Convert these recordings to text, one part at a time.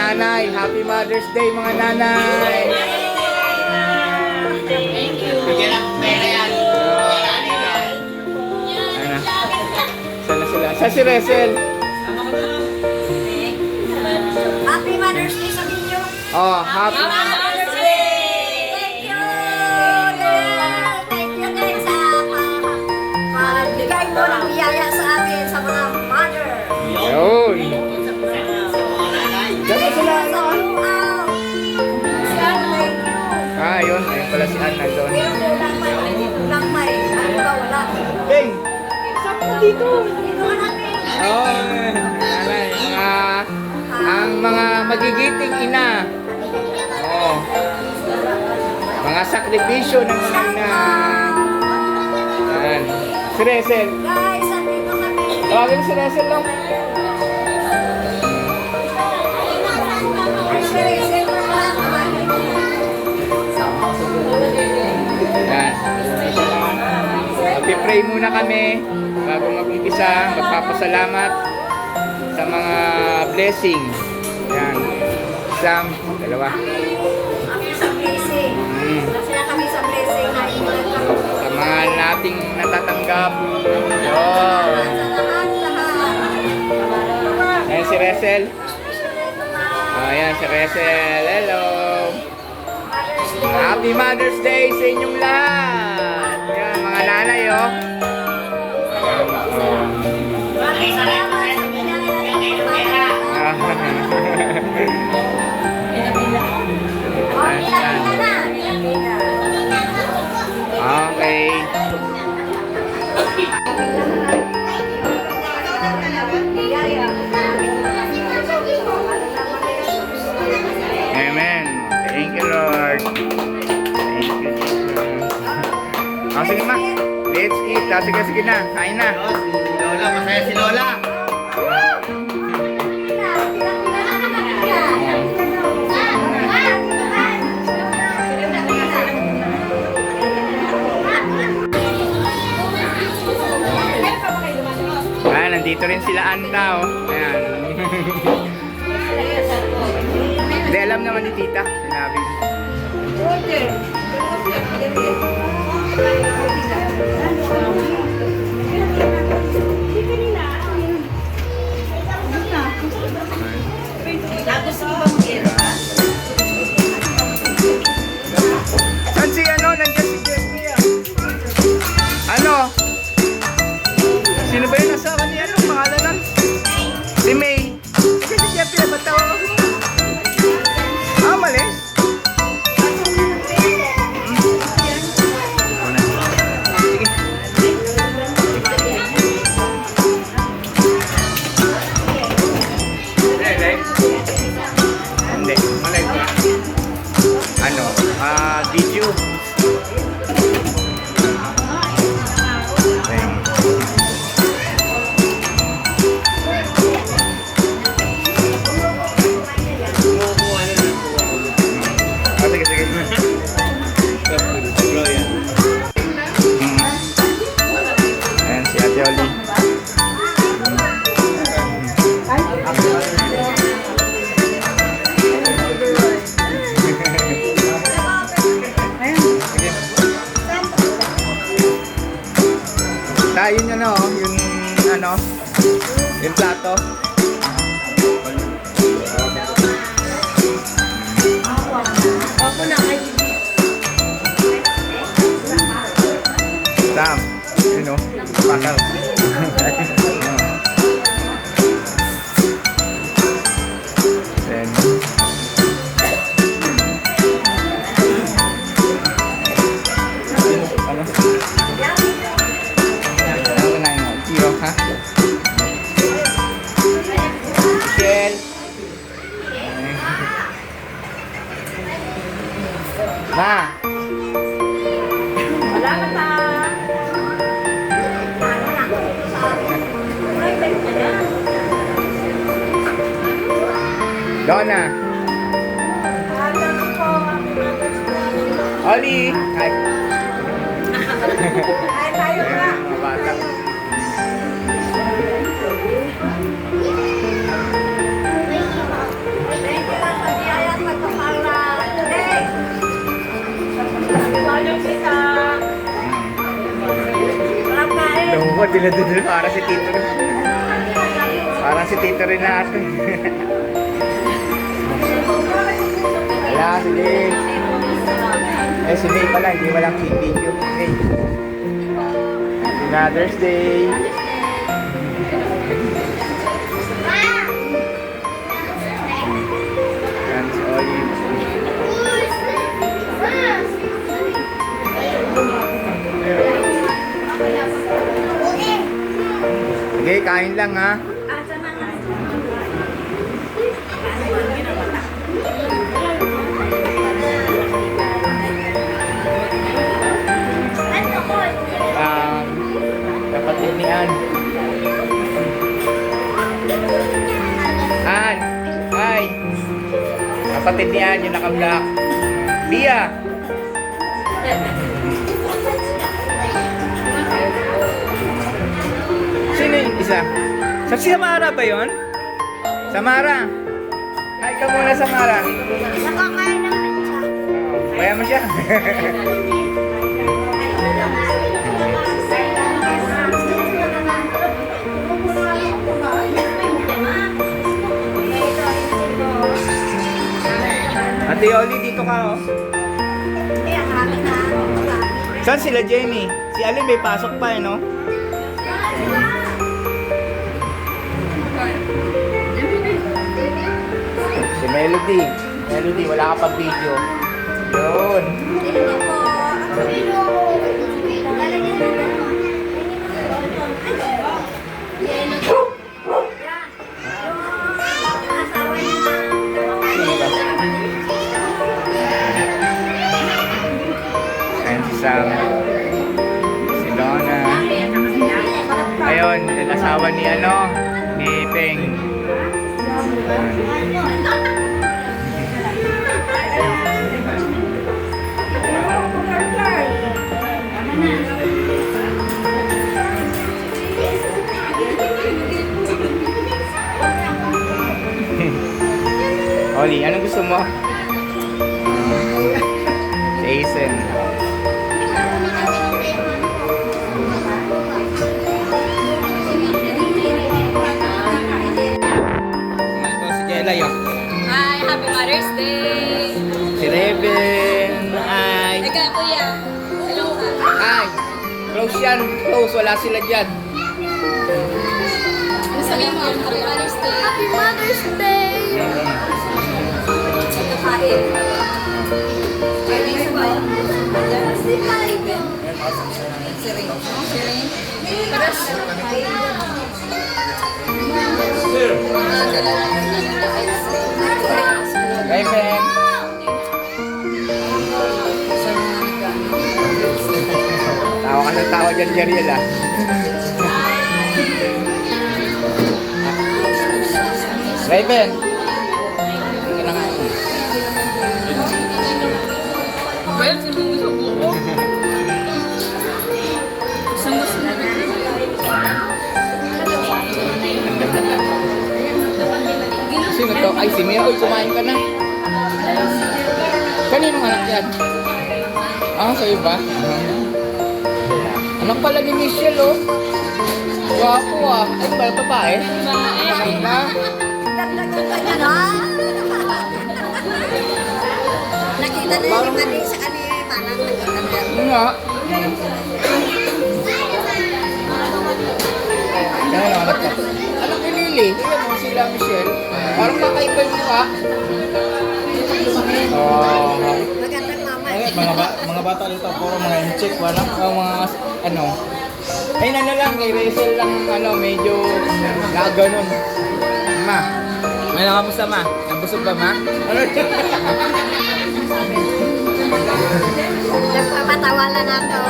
nanay. Happy Mother's Day mga nanay. Thank you. Bigyan ako pera yan. Ano? Saan na sila? Sa si Resel. Happy Mother's Day sa inyo. Oh, happy. Mother's Day! Thank you! Thank you guys sa pagbigay mo ng biyaya sa atin sa mga mother. Yun. Diyan na sila. Sa luaw. Yun. Ayun pala si Ann nandun. Lang may. Ano ba wala? Bing! Dito ka natin. Oh, nanay. Ang mga magigiting ina. Oh. Mga sakripisyo ng mga ina. Yan. Si Resel. Guys, andito kami. Tawagin si Resel lang. Yan. Pray muna kami bago mag-umpisa. Magpapasalamat sa mga blessing. Yan. Isang, dalawa. Kami sa blessing. Kasi na kami sa blessing na inulat kami. Sa mga nating natatanggap. Yun. Sa lahat. Ayan si Resel. Ayan si Resel. Hello. Happy Mother's Day sa inyong lahat. Yan, mga nanay, oh. Maraming salamat sa pinangalan Okay. Amen. Thank you, Lord. Thank you, Jesus. Sige, ma. Let's eat. Sige na. Kain na. Si Lola, masaya si Lola. Nandito rin sila Anta, oh. Ayan. Hindi, alam naman ni Tita. Sinabi. Saan si ano? Nandiyan si Jeffrey, ah. Ano? Sino ba yung asawa ni ano? Pangalan lang? Si May. Kasi si Jeffrey na ba't tawag ako? Mali? Hindi. Malay ba? Ano? Video. Ayan si Ate Oli. Yun ano, yung plato. Ako na kayo. Sam, yun o, pakal. Then, ano? Ano na yun? Tiro, ha? Michelle. Ma! Wala na pa. Donna. Oli. Hi. Ay, tayo na. Mga bata. Thank you. Ako, dila-dila. Para si Tito rin. Parang si Tito rin na ate. Wala, sige. Eh, si May pala. Hindi walang video. May. Happy Mother's Day. Yan si Olive. Sige, kain lang ha. Kapatid ni Ann. Ann! Hi! Kapatid ni Ann, yung naka-black. Bia! Sino yung isa? Sa Samara ba yun? Samara! Hi ka muna, Samara. Nakakain naman siya. Kaya mo siya. Ate Oli, dito ka oh. Kaya kami na. Saan sila Jenny? Si Alin may pasok pa eh, no? Si Melody. Melody, wala ka pag video. Yun. Ayan si Sam. Si Donna. Ayun, yung asawa ni ni Peng. Oli, anong gusto mo? Jason. Ito si Jelay, oh. Hi, Happy Mother's Day! Si Reven. Ay. Teka, kuya. Hello ka. Ay. Close yan. Close. Wala sila dyan. Ano sabihin mo? Happy Mother's Day! Happy Mother's Day! Kain. Kain sa ba? Siring. Siring. Paras. Reven. Tawa ka ng tawa dyan, Jeriel, ah. Raven. Ito na nga. Well, sinuso ko. Sinuso na. Sino to? Ay, si Mia. Uy, kumain ka na. Kaninong anak yan? Ah, sa iba? Anak pala ni Michelle, oh. Wapo, ah. Ay, ba, babae? Babae na. Ganda-ganda na. Nakita na yung mali sa kanila. Parang nakita na. Ano nga? Yan ang anak ka. Anak ni Lily. Tingnan mo sila, Michelle. Parang kakaiba yung mukha. Oh, Magandang mama. Ay, mga bata dito, puro mga incheck, wala. mga ano. Ay, lang, kay Rachel lang, medyo gaganon. Ma, may nakamusta ma? Nabusog ba ma? Nagpapatawalan na to.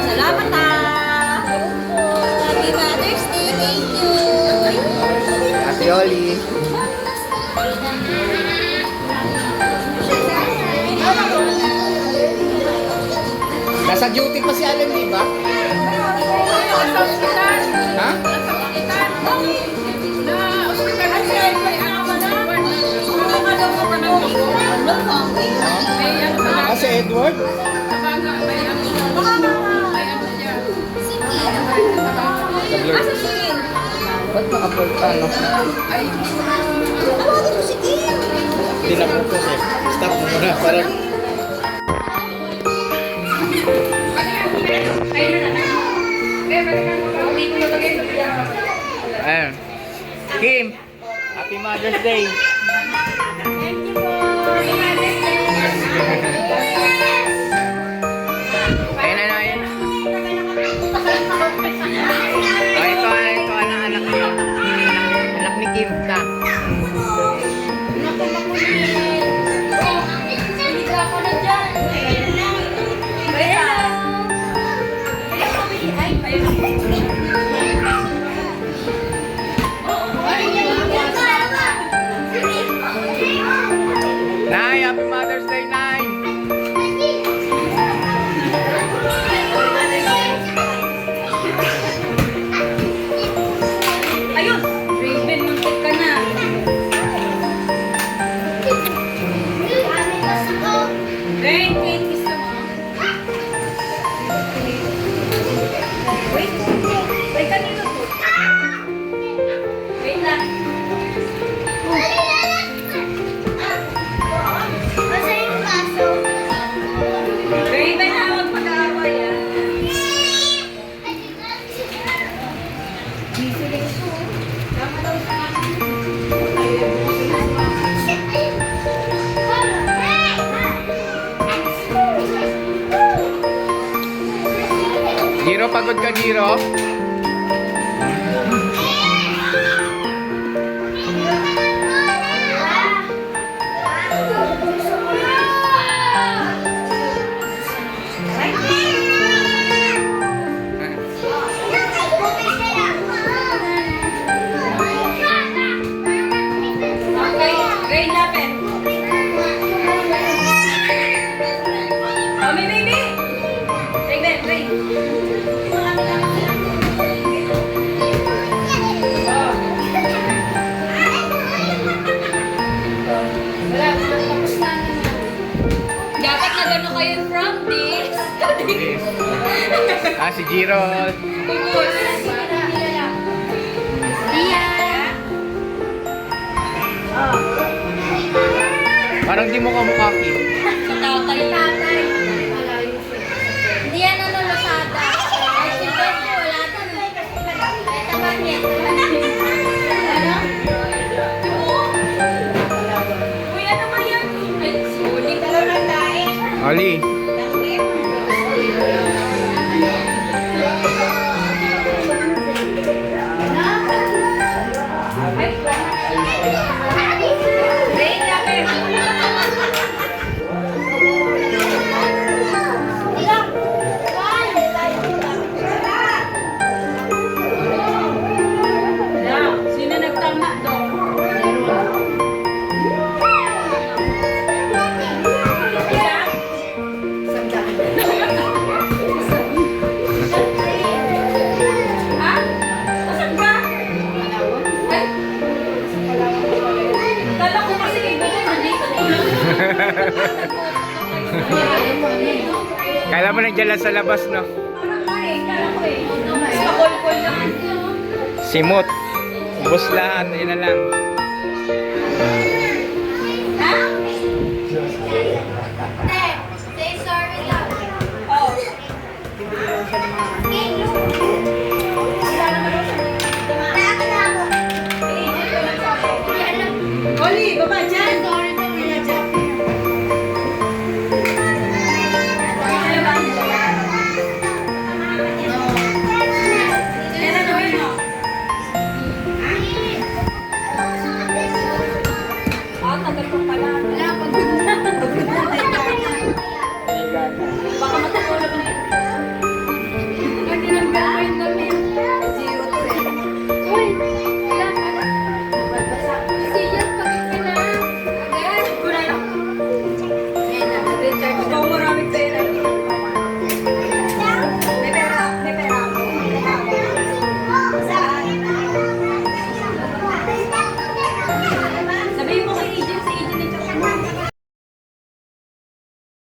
Salamat Happy Mother's Day! Thank you! Ate Oli. Nasa duty pa si Alan, di ba? Ha? May ano Edward? Ka-blur. Ba't nakapunta, no? Hindi na focus eh. Stop mo muna. Parang Ayun. Kim, Happy Mother's Day. Ayun na, ayun na. Oh, ito, anak niyo. Anak ni Kim, ta. Nay, Happy Mother's Day, Nay. Ayun! Raven, muntik ka na. Rain, wait, kiss ka mo. Wait. Wait, kanino to? Wait lang. Raven, huwag mag-aaway ah. Giro, pagod ka, Giro? Okay, Rain, lapit. Oh, may baby! Raven, Rain. Wala, tapos na. Dapat na gano'n kayo from this. Ah, si Giro. Parang di mo kamukha, Kim. Sa tatay. Hindi yan ano, Lazada. Ay, si Ben, wala doon. Taman niya. Ano? Uy, ano ba yan? Ay, sulit. Oli. Rain, lapit. Wala. Sino nagtama doon? Isa? Ha? Asan ka? Ay. Kala ko kasi kay Bebe nandito na Kala mo nandiyan lang sa labas, no? Parang kala ko eh. Mas makulkul lang. Simot. Ubus lahat. Ayun na lang. Ha? Say sorry lang. Oh. Oli, baba dyan. Kailan na mo? Ah, tagal pa pala. Wala, pagod na. Baka matutulog na yun. Hindi nang gawin namin. Zero to eh. Uy, wala ka na. Serious, pagod ka na. Agad. Kulay lang. Ayan na, nag-return. Ikaw marami